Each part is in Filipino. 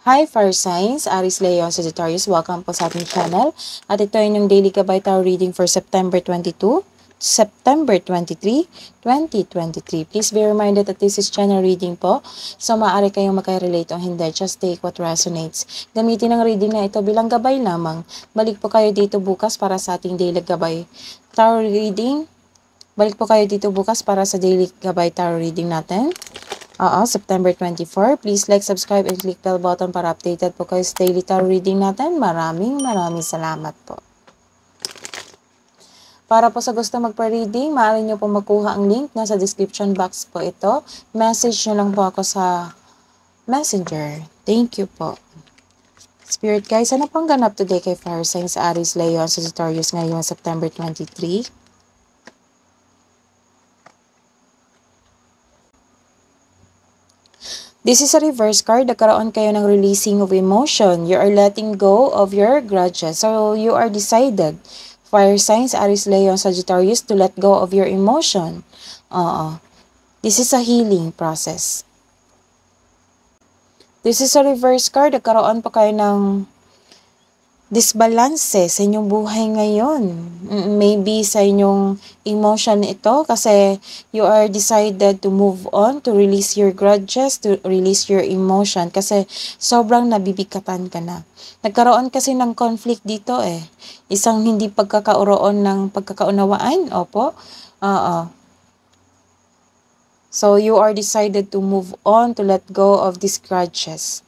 Hi Fire Signs, Aries Leo Sagittarius, welcome po sa ating channel. At ito ay yung Daily Gabay Tarot Reading for September 22, September 23, 2023. Please be reminded that this is channel reading po. So maaari kayong magka-relate o hindi, just take what resonates. Gamitin ang reading na ito bilang gabay lamang. Balik po kayo dito bukas para sa ating Daily Gabay Tarot Reading. Balik po kayo dito bukas para sa Daily Gabay Tarot Reading natin. September 24. Please like, subscribe, and click bell button para updated po kayo sa daily tarot reading natin. Maraming salamat po. Para po sa gusto magpa-reading, maaari nyo po makuha ang link. Nasa description box po ito. Message nyo lang po ako sa Messenger. Thank you po. Spirit guys, ano pang ganap today kay Fire Signs, Aries, Leo, and Sagittarius ngayong September 23? This is a reverse card. Nagkaroon kayo ng releasing of emotion. You are letting go of your grudges. So, you are decided, Fire Signs, Aries, Leo, Sagittarius, to let go of your emotion. This is a healing process. This is a reverse card. Nagkaroon pa kayo ng disbalance sa inyong buhay ngayon. Maybe sa inyong emotion ito kasi you are decided to move on, to release your grudges, to release your emotion kasi sobrang nabibigatan ka na. Nagkaroon kasi ng conflict dito eh. Isang hindi pagkakauroon ng pagkakaunawaan. Opo. So you are decided to move on, to let go of these grudges.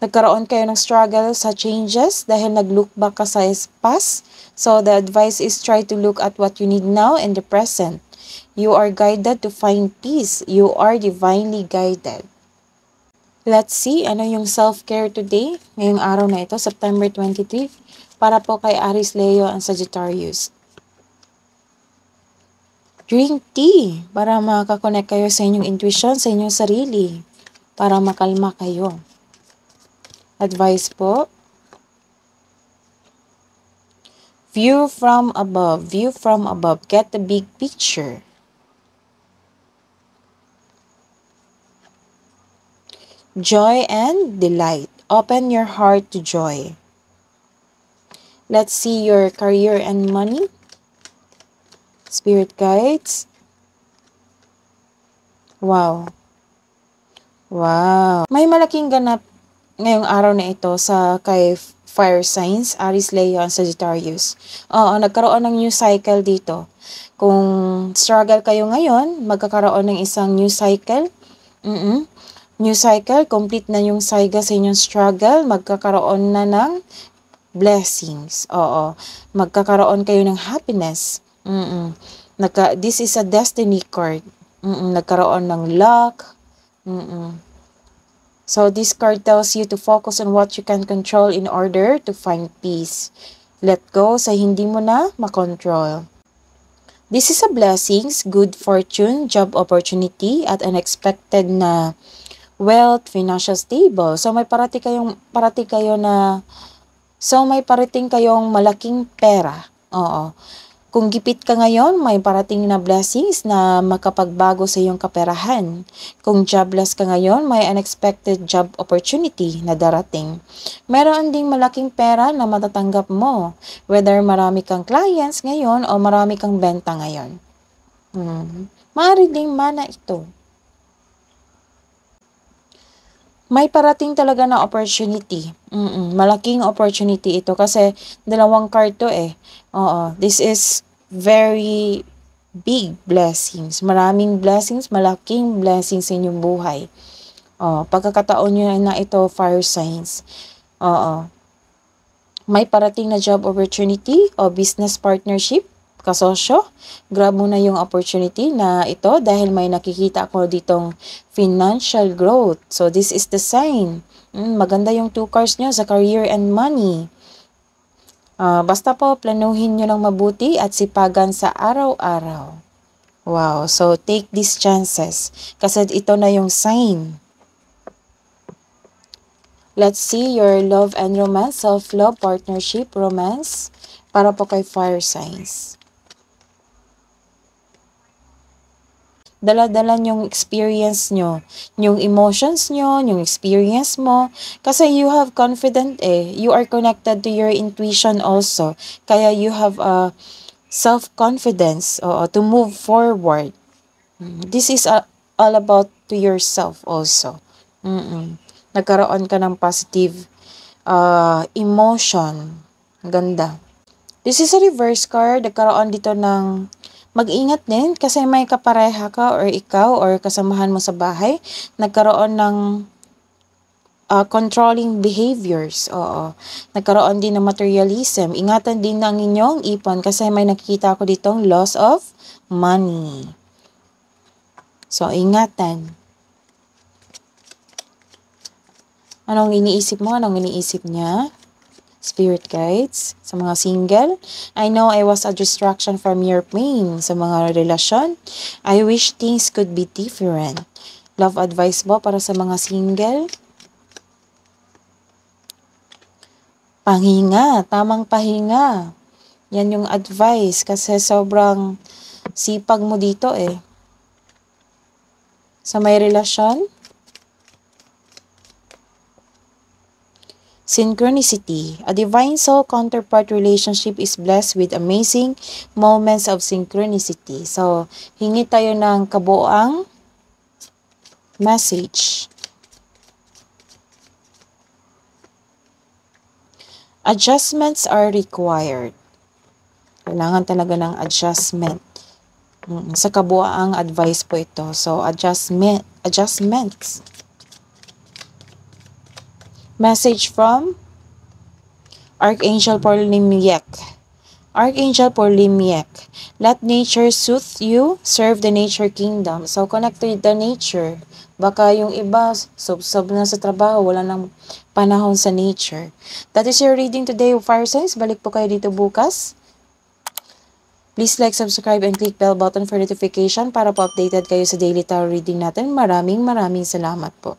Nagkaroon kayo ng struggle sa changes dahil nag-look back ka sa past. So, the advice is try to look at what you need now in the present. You are guided to find peace. You are divinely guided. Let's see, ano yung self-care today, ngayong araw na ito, September 23, para po kay Aries, Leo, and Sagittarius. Drink tea para makakonect kayo sa inyong intuition, sa inyong sarili, para makalma kayo. Advice po. View from above. View from above. Get the big picture. Joy and delight. Open your heart to joy. Let's see your career and money. Spirit guides. Wow. Wow. May malaking ganap ngayong araw na ito sa kay Fire Signs, Aries, Leo, and Sagittarius. Nagkaroon ng new cycle dito. Kung struggle kayo ngayon, magkakaroon ng isang new cycle. New cycle, complete na yung cycle sa inyong struggle, magkakaroon na ng blessings. Magkakaroon kayo ng happiness. This is a destiny card. Nagkaroon ng luck. So, this card tells you to focus on what you can control in order to find peace. Let go sa hindi mo na makontrol. This is a blessings, good fortune, job opportunity, at unexpected na wealth, financial stable. So, may parating kayong malaking pera. Kung gipit ka ngayon, may parating na blessings na makapagbago sa iyong kaperahan. Kung jobless ka ngayon, may unexpected job opportunity na darating. Meron ding malaking pera na matatanggap mo, whether marami kang clients ngayon o marami kang benta ngayon. Maaari ding mana ito. May parating talaga na opportunity. Malaking opportunity ito kasi dalawang card to eh. This is very big blessings. Maraming blessings, malaking blessings sa inyong buhay. Pagkakataon nyo na ito, Fire Signs. May parating na job opportunity o business partnership, kasosyo. Grab mo na yung opportunity na ito dahil may nakikita ako ditong financial growth. So, this is the sign. Maganda yung 2 cards nyo sa career and money. Basta po, planuhin nyo ng mabuti at sipagan sa araw-araw. Wow, so take these chances. Kasi ito na yung sign. Let's see your love and romance, self-love, partnership, romance, para po kay Fire Signs. dala-dala yung experience nyo, yung emotions nyo, yung experience mo. Kasi you have confident you are connected to your intuition also. Kaya you have self-confidence to move forward. This is all about to yourself also. Nagkaroon ka ng positive emotion. Ganda. This is a reverse card. Nagkaroon dito ng mag-ingat din kasi may kapareha ka or ikaw or kasamahan mo sa bahay. Nagkaroon ng controlling behaviors. Oo. Nagkaroon din ng materialism. Ingatan din ng inyong ipon kasi may nakikita ako ditong loss of money. So, ingatan. Anong iniisip mo? Anong iniisip niya? Spirit guides, sa mga single. I know I was a distraction from your pain. Sa mga relasyon, I wish things could be different. Love advice mo para sa mga single? Pahinga, tamang pahinga. Yan yung advice kasi sobrang sipag mo dito Sa may relasyon, synchronicity. A divine soul counterpart relationship is blessed with amazing moments of synchronicity. So, hingi tayo ng kabuoang message. Adjustments are required. Kailangan talaga ng adjustment. Sa kabuoang advice po ito. So, adjustments. Message from Archangel Porlimiek. Archangel Porlimiek. Let nature soothe you, serve the nature kingdom. So, connect to the nature. Baka yung iba, sub na sa trabaho, wala nang panahon sa nature. That is your reading today, Fire Signs. Balik po kayo dito bukas. Please like, subscribe, and click bell button for notification para po updated kayo sa daily tarot reading natin. Maraming salamat po.